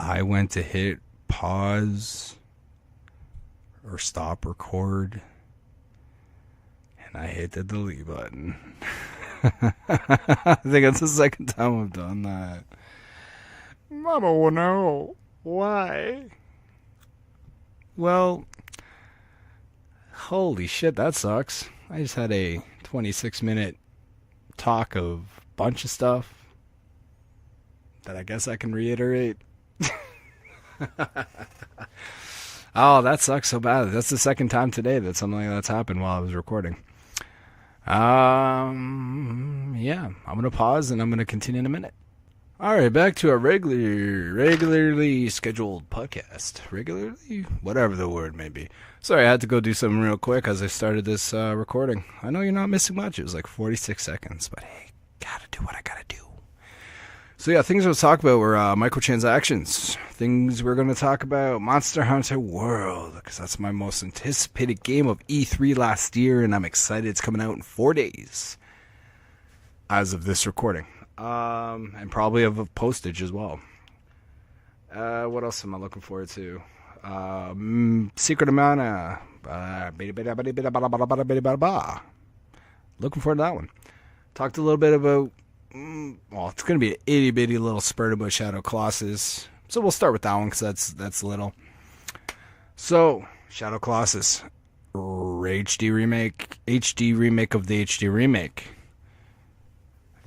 I went to hit pause or stop record, and I hit the delete button. I think that's the second time I've done that. Mama will know why. Well, holy shit, that sucks. I just had a 26-minute talk of a bunch of stuff that I guess I can reiterate. Oh, that sucks so bad. That's the second time today that something like that's happened while I was recording. Yeah, I'm gonna pause and I'm gonna continue in a minute. All right, back to our regularly scheduled podcast. Regularly, whatever the word may be. Sorry, I had to go do something real quick as I started this recording. I know you're not missing much. It was like 46 seconds, but hey, gotta do what I gotta do. So yeah, things we'll talk about were microtransactions. Things we're going to talk about, Monster Hunter World, because that's my most anticipated game of E3 last year, and I'm excited it's coming out in 4 days as of this recording. And probably of postage as well. What else am I looking forward to? Secret of Mana. Looking forward to that one. Talked a little bit about, well, it's going to be an itty bitty little spurt about Shadow Colossus. So we'll start with that one because that's little. So, Shadow Colossus. HD remake of the HD remake.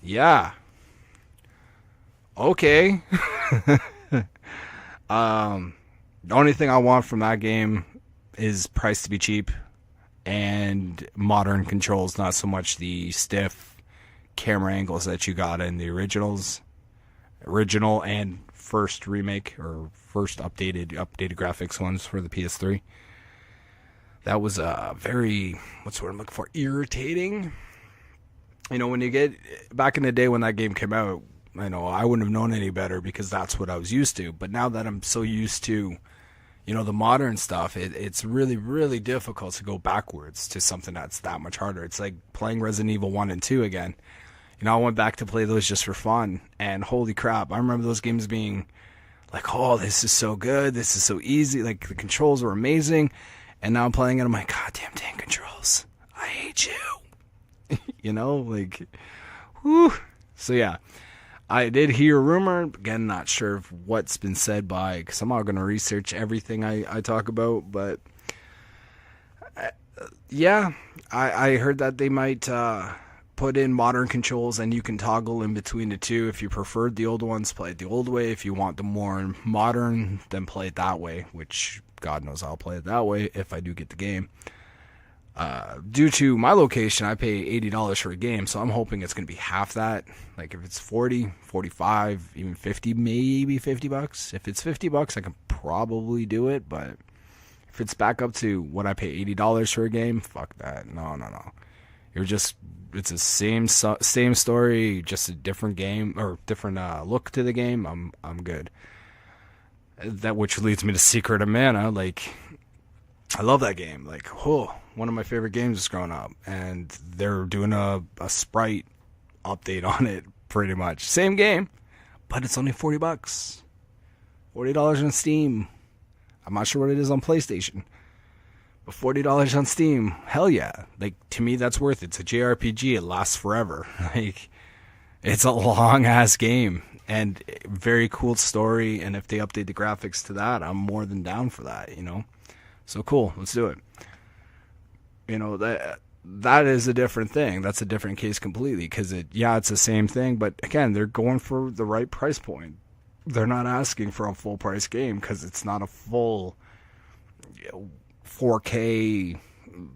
Yeah. Okay. The only thing I want from that game is price to be cheap and modern controls, not so much the stiff camera angles that you got in the original and first remake or first updated graphics ones for the PS3. That was very, what's the word I'm looking for, irritating. You know, when you get back in the day when that game came out, I know I wouldn't have known any better because that's what I was used to. But now that I'm so used to, you know, the modern stuff, it's really, really difficult to go backwards to something that's that much harder. It's like playing Resident Evil 1 and 2 again. You know, I went back to play those just for fun, and holy crap, I remember those games being like, oh, this is so good, this is so easy, like, the controls were amazing, and now I'm playing it, I'm like, god damn controls, I hate you. You know, like, whew. So yeah, I did hear a rumor, again, not sure of what's been said by, because I'm not going to research everything I talk about, but, yeah, I heard that they might, put in modern controls and you can toggle in between the two. If you preferred the old ones, play it the old way. If you want the more modern, then play it that way, which God knows I'll play it that way if I do get the game. Due to my location, I pay $80 for a game, so I'm hoping it's going to be half that. Like if it's 40, 45, even 50, maybe $50. If it's $50, I can probably do it, but if it's back up to what I pay $80 for a game, fuck that. No. It's the same story, just a different game or different look to the game. I'm good. That which leads me to Secret of Mana. Like, I love that game. Like, one of my favorite games growing up, and they're doing a sprite update on it, pretty much same game, but it's only $40, $40 on Steam. I'm not sure what it is on PlayStation. But $40 on Steam, hell yeah. Like, to me, that's worth it. It's a JRPG. It lasts forever. Like, it's a long-ass game. And very cool story. And if they update the graphics to that, I'm more than down for that, you know? So cool. Let's do it. You know, that is a different thing. That's a different case completely. Because, it's the same thing. But, again, they're going for the right price point. They're not asking for a full-price game because it's not a full 4K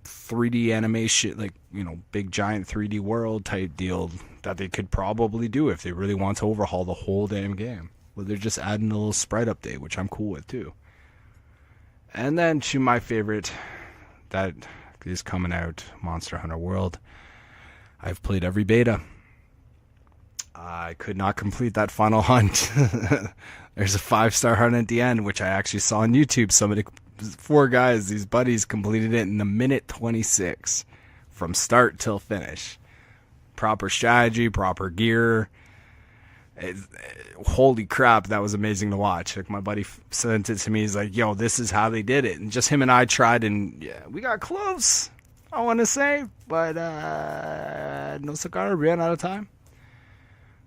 3D animation, like, you know, big giant 3D world type deal that they could probably do if they really want to overhaul the whole damn game. Well, they're just adding a little sprite update, which I'm cool with too. And then to my favorite that is coming out, Monster Hunter World. I've played every beta. I could not complete that final hunt. There's a 5-star hunt at the end, which I actually saw on YouTube. Somebody, 4 guys, these buddies, completed it in a minute 26 from start till finish. Proper strategy, proper gear, Holy crap, that was amazing to watch. Like, my buddy sent it to me. He's like, yo, this is how they did it. And just him and I tried, and yeah, we got close, I want to say, but no cigar, ran out of time.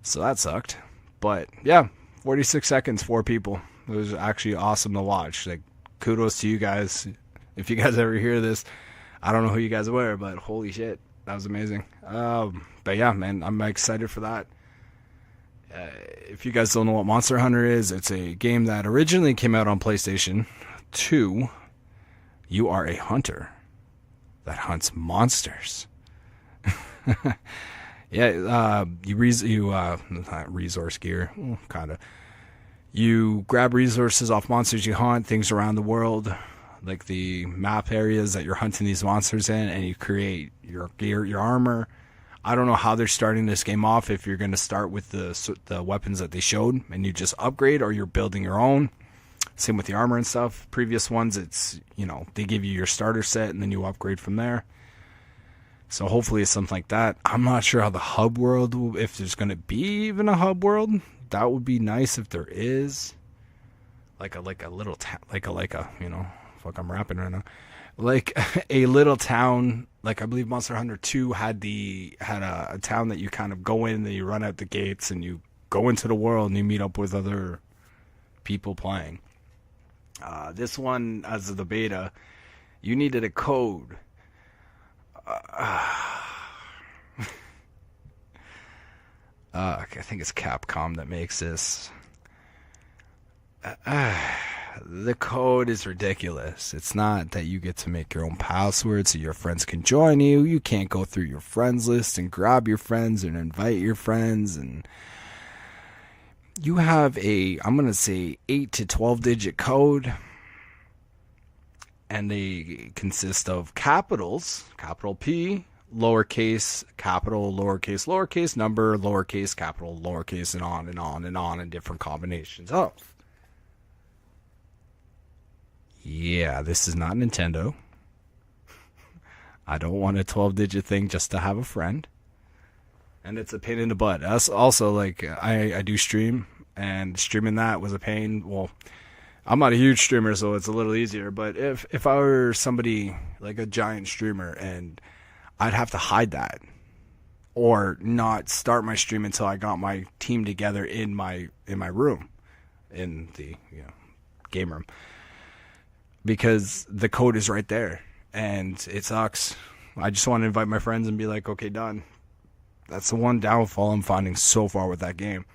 So that sucked. But yeah, 46 seconds, 4 people. It was actually awesome to watch. Like, kudos to you guys. If you guys ever hear this, I don't know who you guys were, but holy shit, that was amazing. But yeah, man, I'm excited for that. If you guys don't know what Monster Hunter is, it's a game that originally came out on PlayStation 2. You are a hunter that hunts monsters. Yeah, not resource gear, kind of. You grab resources off monsters you hunt, things around the world, like the map areas that you're hunting these monsters in, and you create your gear, your armor. I don't know how they're starting this game off, if you're going to start with the weapons that they showed and you just upgrade, or you're building your own. Same with the armor and stuff. Previous ones, it's, they give you your starter set and then you upgrade from there. So hopefully it's something like that. I'm not sure how the hub world, if there's going to be even a hub world. That would be nice if there is. Like a little town, fuck, I'm rapping right now. Like a little town, like I believe Monster Hunter 2 had a town that you kind of go in, and you run out the gates and you go into the world and you meet up with other people playing. This one, as of the beta, you needed a code. I think it's Capcom that makes this. The code is ridiculous. It's not that you get to make your own password so your friends can join you. You can't go through your friends list and grab your friends and invite your friends. And you have I'm going to say 8 to 12 digit code. And they consist of capitals, capital P, lowercase, capital, lowercase, number, lowercase, capital, lowercase, and on and on and on in different combinations of. Yeah, this is not Nintendo. I don't want a 12-digit thing just to have a friend. And it's a pain in the butt. Also, like, I do stream, and streaming that was a pain. Well, I'm not a huge streamer, so it's a little easier. But if I were somebody, like a giant streamer, and I'd have to hide that. Or not start my stream until I got my team together in my room. In the game room. Because the code is right there, and it sucks. I just want to invite my friends and be like, okay, done. That's the one downfall I'm finding so far with that game.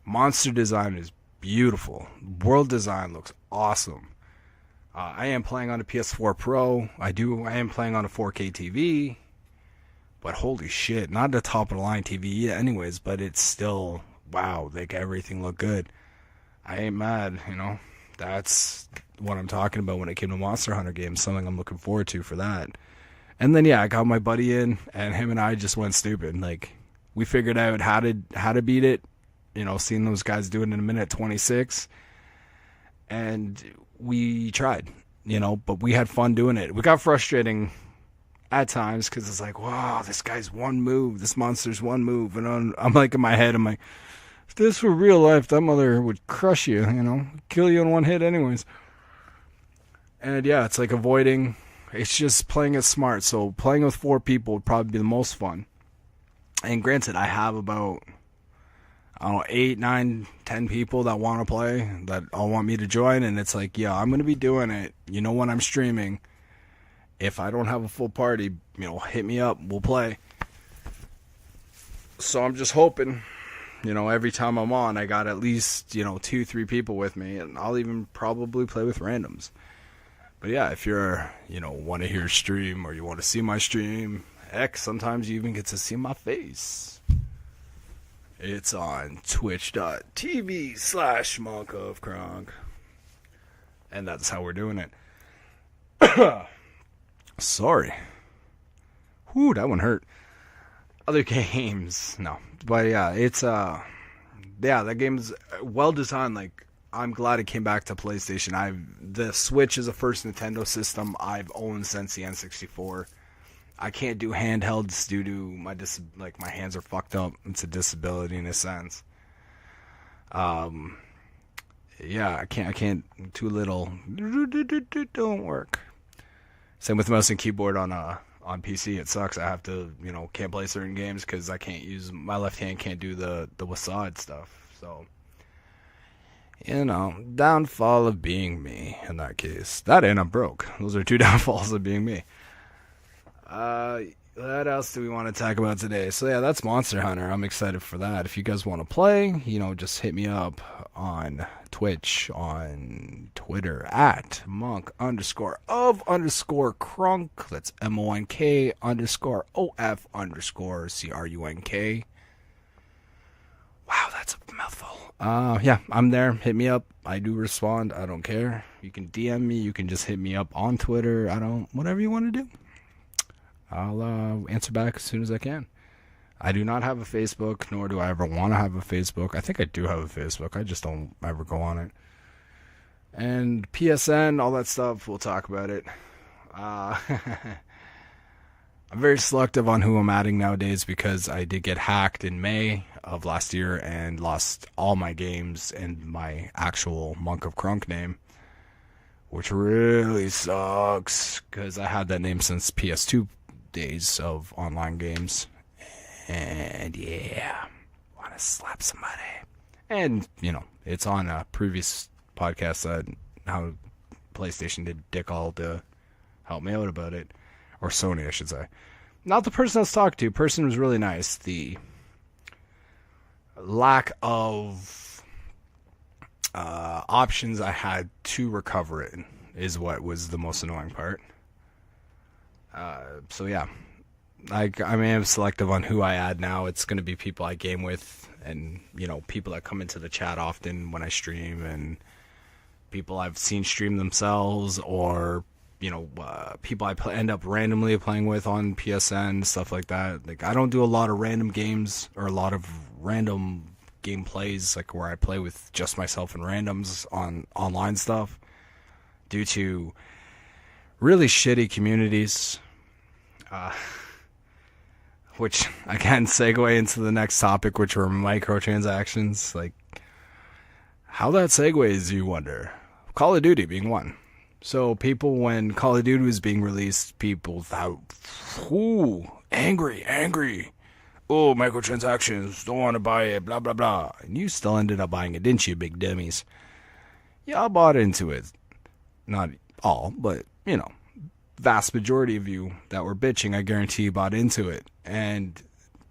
Monster design is beautiful. World design looks awesome. I am playing on a PS4 Pro. I am playing on a 4K TV. But holy shit, not the top of the line TV anyways, but it's still, wow, like everything looked good. I ain't mad, That's what I'm talking about when it came to Monster Hunter games. Something I'm looking forward to for that. And then I got my buddy in, and him and I just went stupid. Like, we figured out how to beat it. Seeing those guys do it in a minute 26, and we tried. But we had fun doing it. We got frustrating at times because it's like, wow, this guy's one move, this monster's one move, and I'm like in my head, I'm like, if this were real life, that mother would crush you, kill you in one hit anyways. And yeah, it's like avoiding. It's just playing it smart. So playing with 4 people would probably be the most fun. And granted, I have about, 8, 9, 10 people that want to play, that all want me to join. And it's like, yeah, I'm going to be doing it. When I'm streaming, if I don't have a full party, hit me up. We'll play. So I'm just hoping, every time I'm on, I got at least, 2, 3 people with me. And I'll even probably play with randoms. But yeah, if you're, want to hear stream or you want to see my stream, heck, sometimes you even get to see my face. It's on twitch.tv/monkofkronk. And that's how we're doing it. Sorry. Whew, that one hurt. Other games, no. But yeah, it's, that game's well designed, like, I'm glad it came back to PlayStation. The Switch is the first Nintendo system I've owned since the N64. I can't do handhelds due to my hands are fucked up. It's a disability in a sense. Um, yeah, I can't. Too little. Don't work. Same with mouse and keyboard on PC. It sucks. I have to, can't play certain games because I can't use my left hand. Can't do the WASD stuff. So, downfall of being me in that case. That and I'm broke. Those are two downfalls of being me. What else do we want to talk about today? So yeah, that's Monster Hunter. I'm excited for that. If you guys want to play, just hit me up on Twitch, on Twitter at monk_of_crunk. That's MONK_OF_CRUNK. Wow, that's a mouthful. Yeah, I'm there. Hit me up. I do respond. I don't care. You can DM me. You can just hit me up on Twitter. Whatever you want to do. I'll answer back as soon as I can. I do not have a Facebook, nor do I ever want to have a Facebook. I think I do have a Facebook. I just don't ever go on it. And PSN, all that stuff, we'll talk about it. I'm very selective on who I'm adding nowadays because I did get hacked in May of last year and lost all my games and my actual Monk of Crunk name, which really sucks because I had that name since PS2 days of online games. And yeah, want to slap somebody. And, it's on a previous podcast that how PlayStation did dick all to help me out about it. Or Sony, I should say. Not the person I was talking to. Person was really nice. The lack of options I had to recover it is what was the most annoying part. So yeah, I am selective on who I add now. It's going to be people I game with, and people that come into the chat often when I stream, and people I've seen stream themselves, or people I end up randomly playing with on PSN, stuff like that. Like, I don't do a lot of random games or a lot of random gameplays, like where I play with just myself and randoms on online stuff, due to really shitty communities, which I can segue into the next topic, which were microtransactions. Like, how that segues, you wonder. Call of Duty being one. So people, when Call of Duty was being released, people thought, ooh, angry. Oh, microtransactions, don't want to buy it, blah, blah, blah. And you still ended up buying it, didn't you, big dummies? Yeah, I bought into it. Not all, but, vast majority of you that were bitching, I guarantee you bought into it. And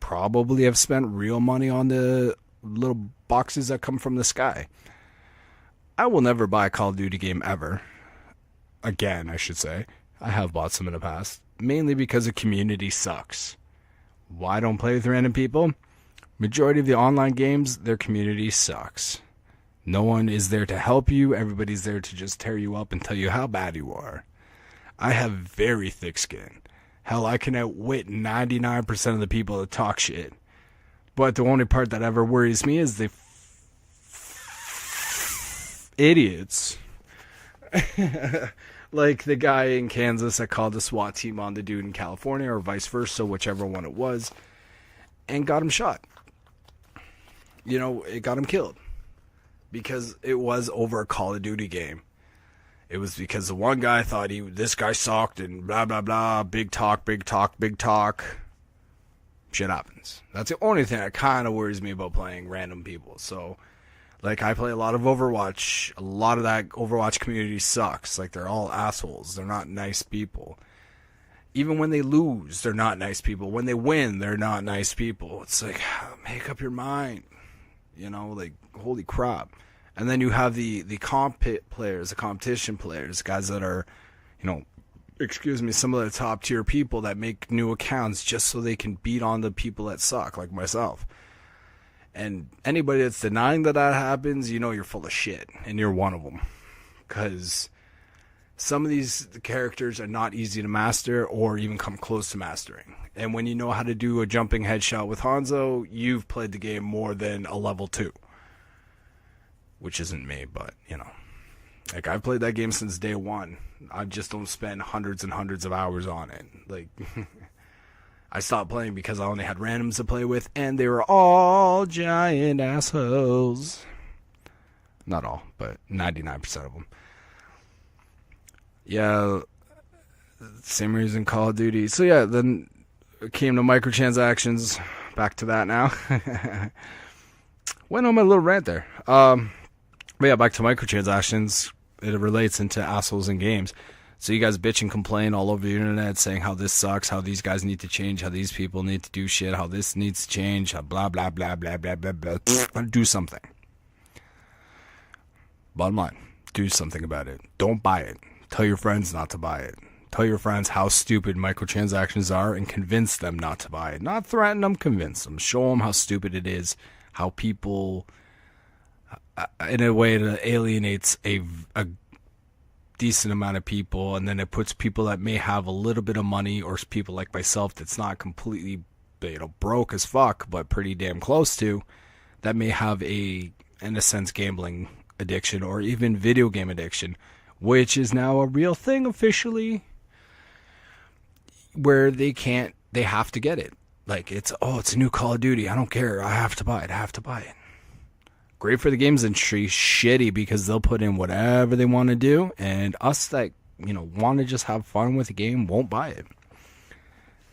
probably have spent real money on the little boxes that come from the sky. I will never buy a Call of Duty game ever. Again, I should say. I have bought some in the past. Mainly because the community sucks. Why don't play with random people? Majority of the online games, their community sucks. No one is there to help you. Everybody's there to just tear you up and tell you how bad you are. I have very thick skin. Hell, I can outwit 99% of the people that talk shit. But the only part that ever worries me is the idiots. Like the guy in Kansas that called the SWAT team on the dude in California, or vice versa, whichever one it was, and got him shot. It got him killed. Because it was over a Call of Duty game. It was because the one guy thought this guy sucked and blah, blah, blah, big talk. Shit happens. That's the only thing that kind of worries me about playing random people. So, like, I play a lot of Overwatch. A lot of that Overwatch community sucks. Like, they're all assholes. They're not nice people. Even when they lose, they're not nice people. When they win, they're not nice people. It's like, make up your mind. Like, holy crap. And then you have the comp players, the competition players, guys that are, some of the top tier people that make new accounts just so they can beat on the people that suck, like myself. And anybody that's denying that happens, you're full of shit. And you're one of them. Because some of these characters are not easy to master or even come close to mastering. And when you know how to do a jumping headshot with Hanzo, you've played the game more than a level 2. Which isn't me, but, Like, I've played that game since day one. I just don't spend hundreds and hundreds of hours on it. Like, I stopped playing because I only had randoms to play with, and they were all giant assholes. not all, but 99% of them. Yeah, same reason Call of Duty. So yeah, then it came to microtransactions. Back to that now. Went on my little rant there. But yeah, back to microtransactions. It relates into assholes in games. So you guys bitch and complain all over the internet saying how this sucks, how these guys need to change, how these people need to do shit, how this needs to change, how blah, blah, blah, blah, blah, blah, blah. Do something. Bottom line, do something about it. Don't buy it. Tell your friends not to buy it. Tell your friends how stupid microtransactions are and convince them not to buy it. Not threaten them, convince them. Show them how stupid it is, how people, in a way that alienates a decent amount of people, and then it puts people that may have a little bit of money, or people like myself that's not completely, broke as fuck, but pretty damn close to, that may have in a sense, gambling addiction or even video game addiction, which is now a real thing officially, where they have to get it. Like, it's a new Call of Duty. I don't care. I have to buy it. Great for the games industry, shitty because they'll put in whatever they want to do, and us that, want to just have fun with the game won't buy it.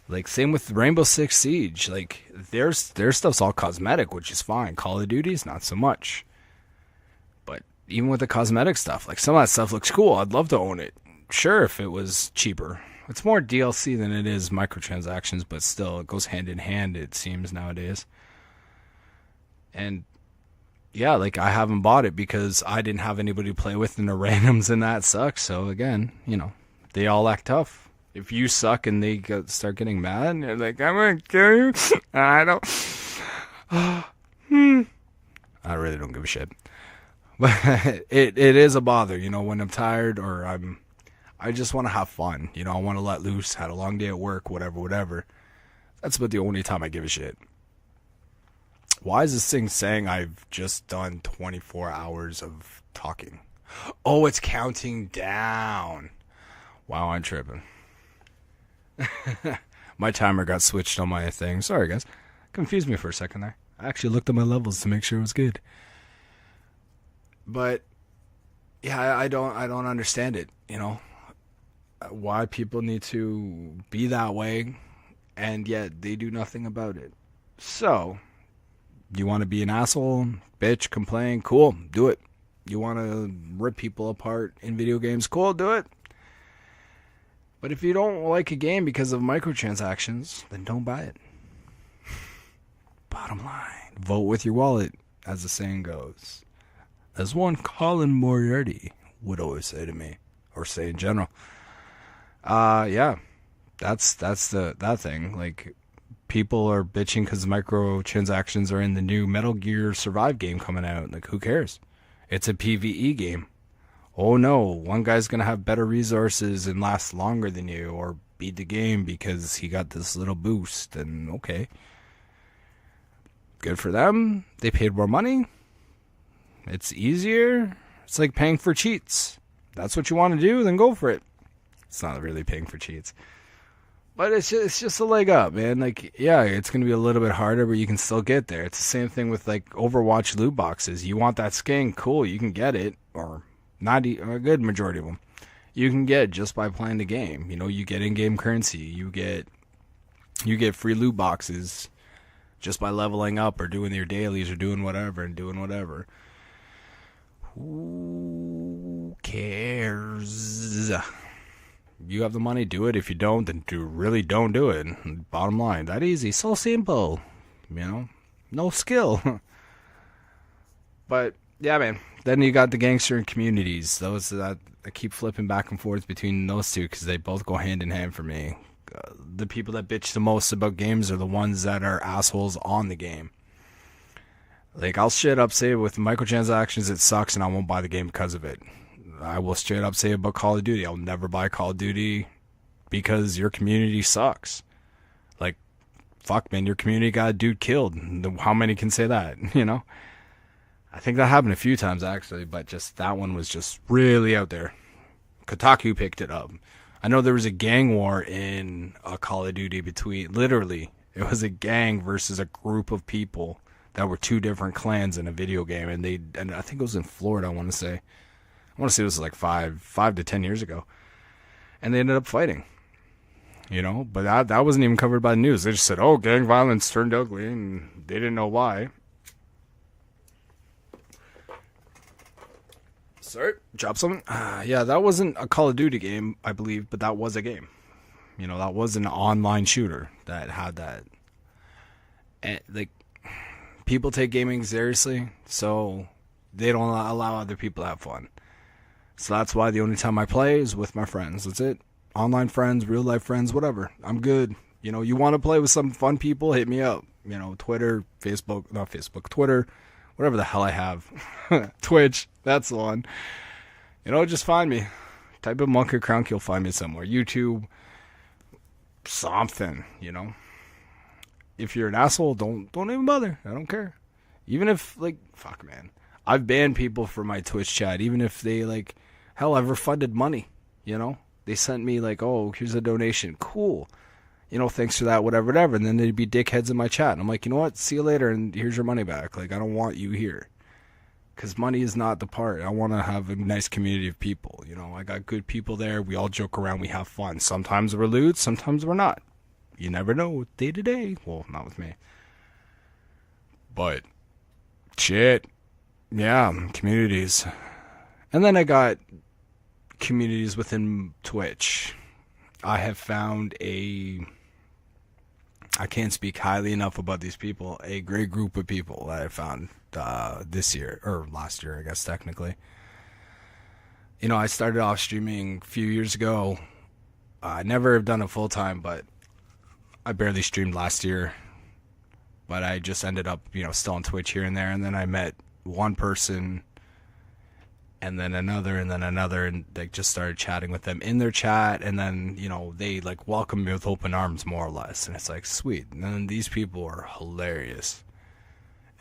Like, same with Rainbow Six Siege. Like, their stuff's all cosmetic, which is fine. Call of Duty's not so much. But even with the cosmetic stuff, like, some of that stuff looks cool. I'd love to own it. Sure, if it was cheaper. It's more DLC than it is microtransactions, but still, it goes hand in hand, it seems, nowadays. And yeah, like, I haven't bought it because I didn't have anybody to play with, and the randoms and that sucks. So again, they all act tough. If you suck and they start getting mad, and you're like, I'm gonna kill you. I don't. I really don't give a shit. But it is a bother, when I'm tired or I just want to have fun. I want to let loose. Had a long day at work, whatever. That's about the only time I give a shit. Why is this thing saying I've just done 24 hours of talking? Oh, it's counting down. Wow, I'm tripping. My timer got switched on my thing. Sorry, guys. Confused me for a second there. I actually looked at my levels to make sure it was good. But yeah, I don't understand it, why people need to be that way, and yet they do nothing about it. So, you want to be an asshole, bitch, complain, cool, do it. You want to rip people apart in video games, cool, do it. But if you don't like a game because of microtransactions, then don't buy it. Bottom line, vote with your wallet, as the saying goes. As one Colin Moriarty would always say to me, or say in general. Yeah, that's that thing. Like, people are bitching because microtransactions are in the new Metal Gear Survive game coming out. Like, who cares? It's a PvE game. Oh no, one guy's gonna have better resources and last longer than you, or beat the game because he got this little boost. And okay, good for them. They paid more money. It's easier. It's like paying for cheats. That's what you want to do, then go for it. It's not really paying for cheats, but it's just a leg up, man. Like, yeah, it's going to be a little bit harder, but you can still get there. It's the same thing with, like, Overwatch loot boxes. You want that skin, cool, you can get it, or a good majority of them. You can get just by playing the game. You get in-game currency. You get free loot boxes just by leveling up or doing your dailies or doing whatever. Who cares? You have the money, do it. If you don't, then really don't do it. Bottom line, that easy. So simple. No skill. But, yeah, man. Then you got the gangster and communities. Those that I keep flipping back and forth between those two because they both go hand in hand for me. The people that bitch the most about games are the ones that are assholes on the game. Like, I'll straight up say with microtransactions it sucks and I won't buy the game because of it. I will straight up say about Call of Duty, I'll never buy Call of Duty because your community sucks. Like, fuck, man, your community got a dude killed. How many can say that, I think that happened a few times, actually, but just that one was just really out there. Kotaku picked it up. I know there was a gang war in Call of Duty between, literally, it was a gang versus a group of people that were two different clans in a video game, and I think it was in Florida. I want to say it was like 5 to 10 years ago, and they ended up fighting. But that wasn't even covered by the news. They just said, "Oh, gang violence turned ugly," and they didn't know why. Sorry, drop something. Yeah, that wasn't a Call of Duty game, I believe, but that was a game. That was an online shooter that had that. And, people take gaming seriously, so they don't allow other people to have fun. So that's why the only time I play is with my friends. That's it. Online friends, real life friends, whatever. I'm good. You want to play with some fun people, hit me up. Twitter, Facebook, not Facebook, Twitter, whatever the hell I have. Twitch, that's the one. Just find me. Type in Monkey Crunk, you'll find me somewhere. YouTube, something, If you're an asshole, don't even bother. I don't care. Even if, fuck, man. I've banned people from my Twitch chat, even if they, hell, I've refunded money, They sent me, oh, here's a donation. Cool. Thanks for that, whatever. And then they'd be dickheads in my chat. And I'm like, you know what? See you later, and here's your money back. I don't want you here. Because money is not the part. I want to have a nice community of people. I got good people there. We all joke around. We have fun. Sometimes we're lewd. Sometimes we're not. You never know day to day. Well, not with me. But, shit. Yeah, communities. And then I got communities within Twitch. I have found I can't speak highly enough about these people, a great group of people that I found this year, or last year, I guess, technically. I started off streaming a few years ago. I never have done it full time, but I barely streamed last year. But I just ended up, still on Twitch here and there, and then I met one person, and then another, and they just started chatting with them in their chat, and then, they welcome me with open arms, more or less, and it's sweet. And then these people are hilarious,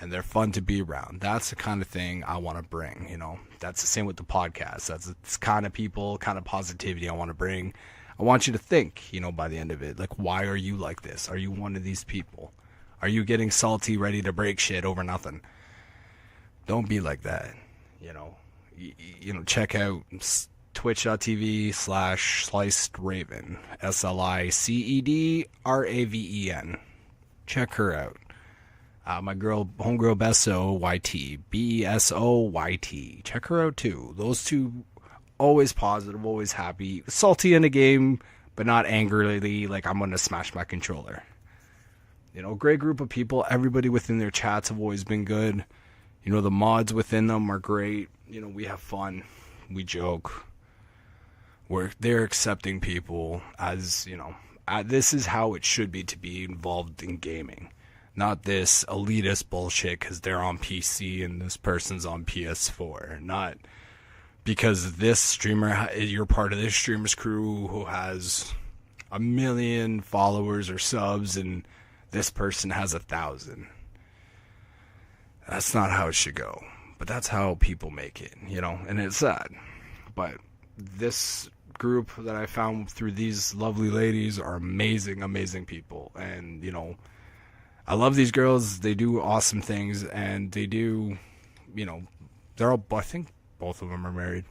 and they're fun to be around. That's the kind of thing I want to bring, That's the same with the podcast. That's the kind of people, kind of positivity I want to bring. I want you to think, by the end of it, why are you like this? Are you one of these people? Are you getting salty, ready to break shit over nothing? Don't be like that, check out twitch.tv/slicedраven, SLICEDRAVEN. Check her out. My homegirl Beso YT, BESOYT. Check her out too. Those two, always positive, always happy, salty in a game, but not angrily I'm gonna smash my controller. Great group of people. Everybody within their chats have always been good. The mods within them are great. We have fun. We joke. They're accepting people as, this is how it should be to be involved in gaming. Not this elitist bullshit because they're on PC and this person's on PS4. Not because this streamer, you're part of this streamer's crew who has 1 million followers or subs and this person has 1,000. That's not how it should go. But that's how people make it, and it's sad. But this group that I found through these lovely ladies are amazing, amazing people. And, I love these girls. They do awesome things, and they do, they're all, I think both of them are married.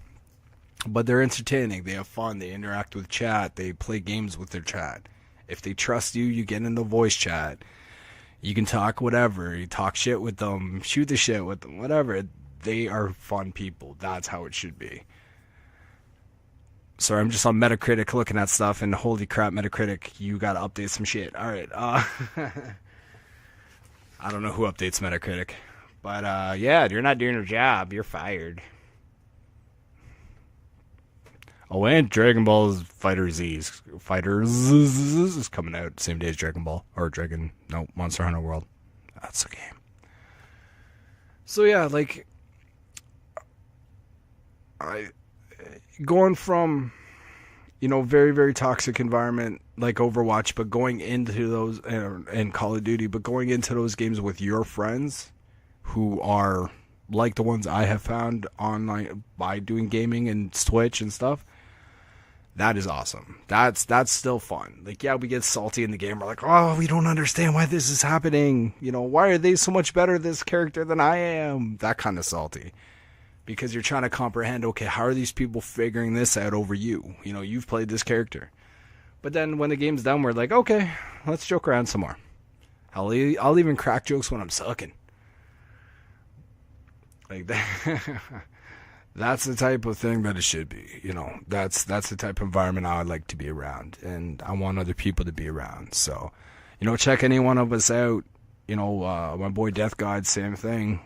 But they're entertaining. They have fun. They interact with chat. They play games with their chat. If they trust you, you get in the voice chat. You can talk whatever. You talk shit with them, shoot the shit with them, whatever. They are fun people. That's how it should be. Sorry, I'm just on Metacritic looking at stuff, and holy crap, Metacritic, you gotta update some shit. Alright, I don't know who updates Metacritic. But, yeah, you're not doing your job. You're fired. Oh, and Dragon Ball Fighters is coming out same day as Dragon Ball. Or Monster Hunter World. That's a game. So, yeah, going from, very, very toxic environment like Overwatch, but going into those, and Call of Duty, but going into those games with your friends who are like the ones I have found online by doing gaming and Twitch and stuff, That is awesome. That's still fun. Like, yeah, we get salty in the game. We're like, oh, we don't understand why this is happening. You know, why are they so much better, this character, than I am? That kind of salty. Because you're trying to comprehend, okay, how are these people figuring this out over you? You know, you've played this character. But then when the game's done, we're like, okay, let's joke around some more. I'll even crack jokes when I'm sucking. Like that. That's the type of thing that it should be. You know, that's the type of environment I would like to be around. And I want other people to be around. So, you know, check any one of us out. You know, my boy Death God, same thing.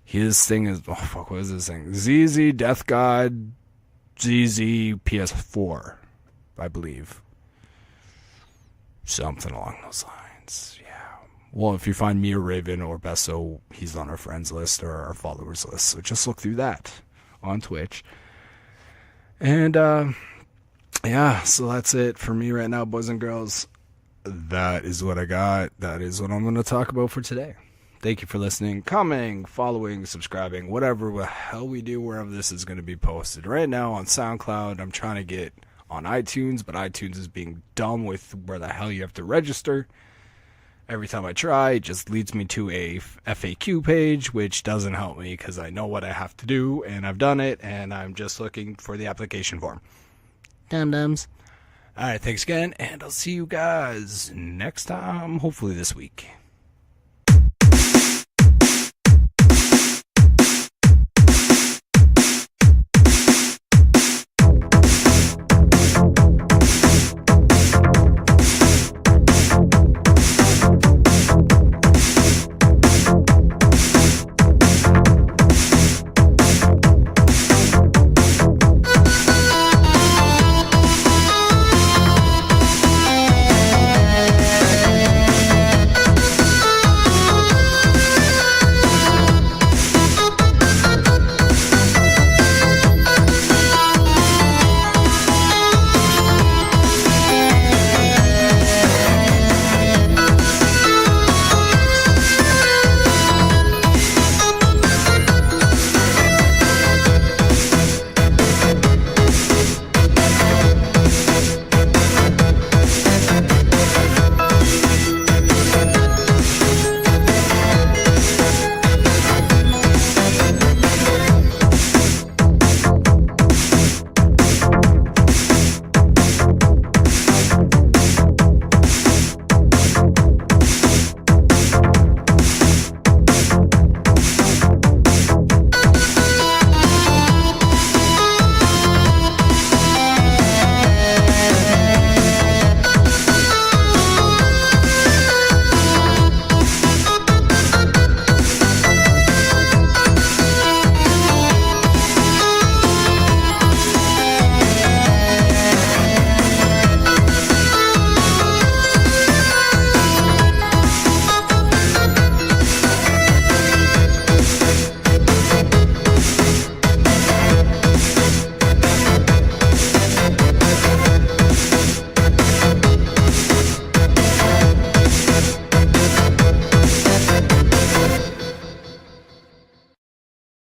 His thing is, oh fuck, what is this thing? ZZ Death God ZZ PS4, I believe. Something along those lines. Yeah. Well, if you find me or Raven or Besso, he's on our friends list or our followers list. So just look through that on Twitch. And yeah, so that's it for me right now, boys and girls. That is what I got. That is what I'm going to talk about for today. Thank you for listening, commenting, following, subscribing, whatever the hell we do, wherever this is going to be posted. Right now on SoundCloud, I'm trying to get on iTunes, but iTunes is being dumb with where the hell you have to register. Every time I try, it just leads me to a FAQ page, which doesn't help me because I know what I have to do, and I've done it, and I'm just looking for the application form. Dum-dums. All right, thanks again, and I'll see you guys next time, hopefully this week.